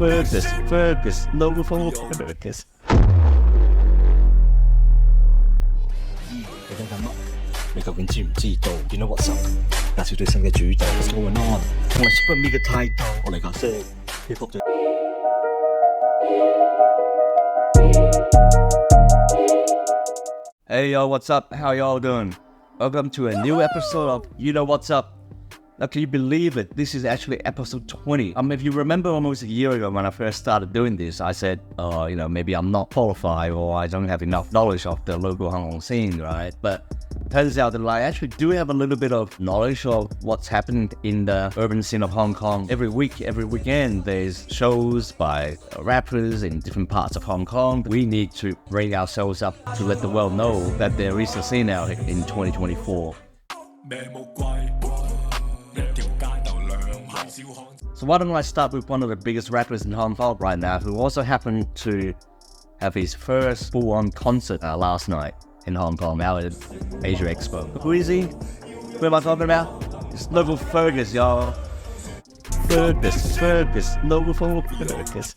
Novel Fergus。你等緊乜？你究竟知唔知道？見到 WhatsApp，介紹最新嘅主導 ，What's going on？同埋 Super Me 嘅態度，我嚟解釋。你覆咗。Hey yo, what's up? How y'all doing? Welcome to a new episode of You Know What's Up. Now, can you believe it? This is actually episode 20. If you remember almost a year ago when I first started doing this, I said, maybe I'm not qualified or I don't have enough knowledge of the local Hong Kong scene, right? But turns out that I actually do have a little bit of knowledge of what's happened in the urban scene of Hong Kong. Every week, every weekend, there's shows by rappers in different parts of Hong Kong. We need to bring ourselves up to let the world know that there is a scene out in 2024. So why don't I start with one of the biggest rappers in Hong Kong right now, who also happened to have his first full-on concert last night in Hong Kong, out at Asia Expo. Who is he? Who am I talking about? It's Novel Fergus, y'all. Fergus, Novel Fergus.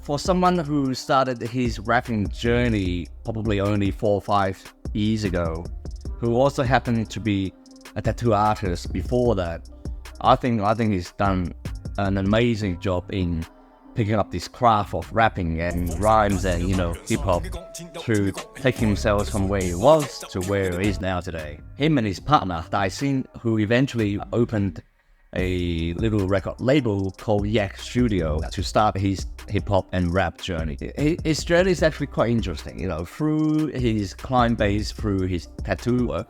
For someone who started his rapping journey probably only 4 or 5 years ago, who also happened to be a tattoo artist before that, I think he's done an amazing job in picking up this craft of rapping and rhymes and, hip-hop to take himself from where he was to where he is now today. Him and his partner, Daixin, who eventually opened a little record label called Yak Studio to start his hip-hop and rap journey. His journey is actually quite interesting, through his client base, through his tattoo work.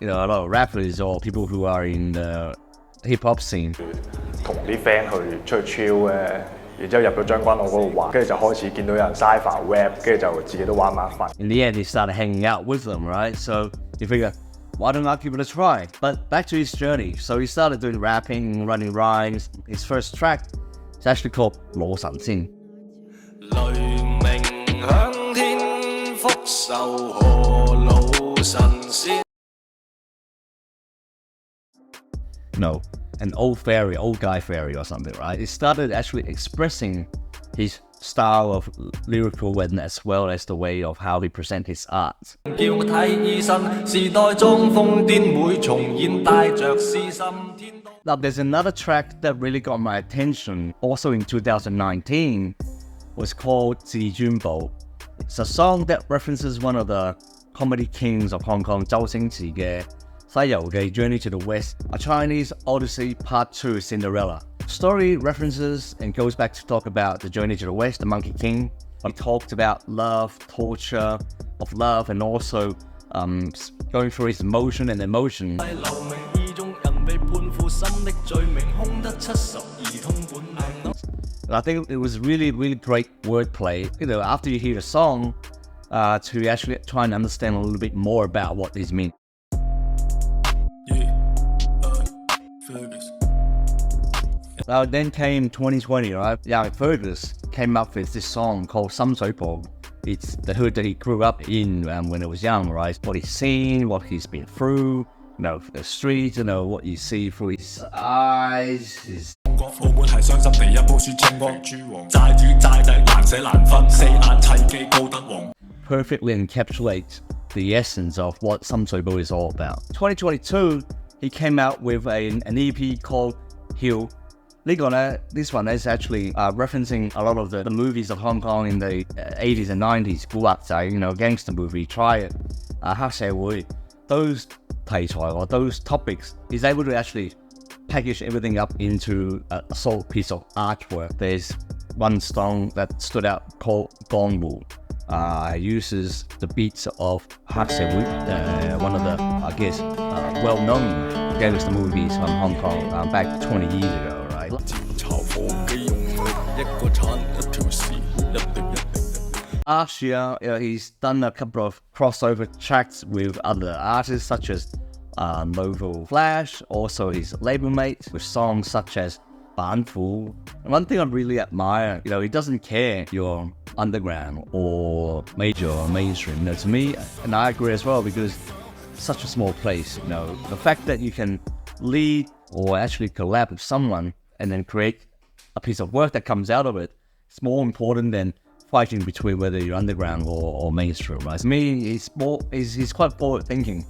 A lot of rappers or people who are in the hip-hop scene. 同啲 friend 出去 chill 嘅，然之後入咗將軍澳嗰度玩，跟住就開始見到有人 cypher rap，跟住就自己都玩埋一份。In the end, he started hanging out with them, right? So you figure, why don't I give it a try? But back to his journey. So he started doing rapping, running rhymes. His first track is actually called 羅神仙。雷鳴響天，福壽賀老神仙。No, an old guy fairy or something, right? It started actually expressing his style of lyrical and as well as the way of how he present his art. Now there's another track that really got my attention, also in 2019, was called 至尊寶. It's a song that references one of the comedy kings of Hong Kong, 周星馳嘅西遊記 Journey to the West, a Chinese Odyssey Part 2 Cinderella. Story references and goes back to talk about the Journey to the West, the Monkey King. He talked about love, torture of love, and also going through his emotion. And I think it was really, really great wordplay. After you hear the song, to actually try and understand a little bit more about what this means. Now then came 2020, right? Yeah, Fergus came up with this song called 心水埗. It's the hood that he grew up in when he was young, right? What he's seen, what he's been through, the streets, what you see through his eyes, his... Perfectly encapsulates the essence of what 心水埗 is all about. 2022, he came out with an EP called Hill. This one is actually referencing a lot of the movies of Hong Kong in the 80s and 90s, 古惑仔, gangster movie, Try It, 黑社會, those 題材 or those topics, he's able to actually package everything up into a sole piece of artwork. There's one song that stood out called 江湖. Uses the beats of 黑社會, one of the, well-known gangster movies from Hong Kong back 20 years ago. Last year, he's done a couple of crossover tracks with other artists such as Novel Flash, also his label mate, with songs such as 板斧. One thing I really admire, he doesn't care if you're underground or major or mainstream. To me, and I agree as well, because it's such a small place, the fact that you can lead or actually collab with someone and then create a a piece of work that comes out of it, it's more important than fighting between whether you're underground or mainstream, right? To me, he's quite forward thinking.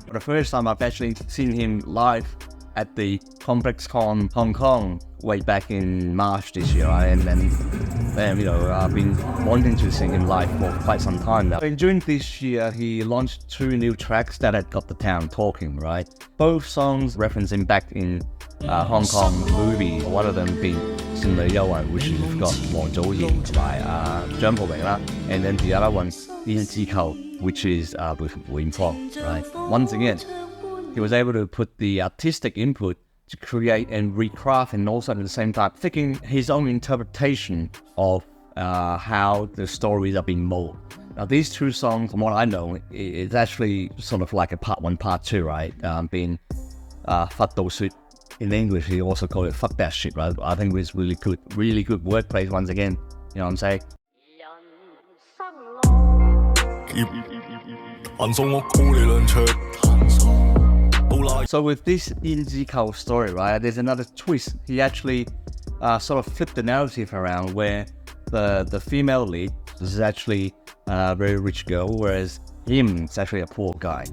For the first time I've actually seen him live at the Complex Con Hong Kong way back in March this year, right? And you know, I've been wanting to see him live for quite some time now. And during this year, he launched 2 new tracks that had got the town talking, right? Both songs referencing back in Hong Kong movie, one of them being 倩女幽魂, which you've got 王祖賢 by 張國榮啦, and then the other one, 胭脂扣, which is with 胡燕芳, right? Once again, he was able to put the artistic input to create and recraft, and also at the same time thinking his own interpretation of how the stories are being molded. Now these 2 songs, from what I know, it's actually sort of like a part 1, part 2, right? Being 佛道說. In English, he also called it fuck that shit, right? I think it was really good wordplay once again. You know what I'm saying? So with this 胭脂扣 story, right, there's another twist. He actually sort of flipped the narrative around where the female lead is actually a very rich girl, whereas him is actually a poor guy.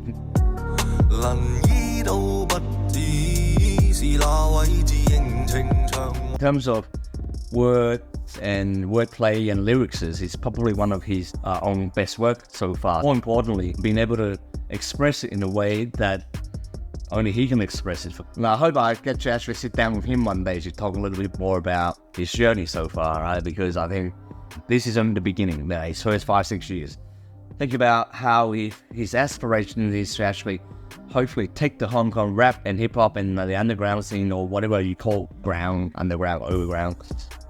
In terms of words and wordplay and lyrics, it's probably one of his own best work so far. More importantly, being able to express it in a way that only he can express it. Now, I hope I get to actually sit down with him one day to talk a little bit more about his journey so far, right? Because I think this is only the beginning, his first 5-6 years. Think about how his aspiration is to actually hopefully take the Hong Kong rap and hip-hop and the underground scene, or whatever you call ground, underground, overground.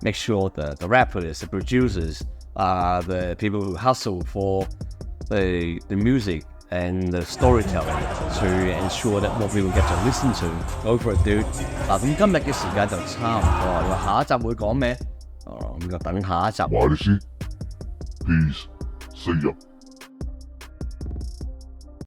Make sure the rappers, the producers, the people who hustle for the music and the storytelling to ensure that more people get to listen to. Go for it, dude. 嗱，咁今日嘅時間就差唔多，你話下一集會講咩？咁就等下一集。話你知，Peace，四入。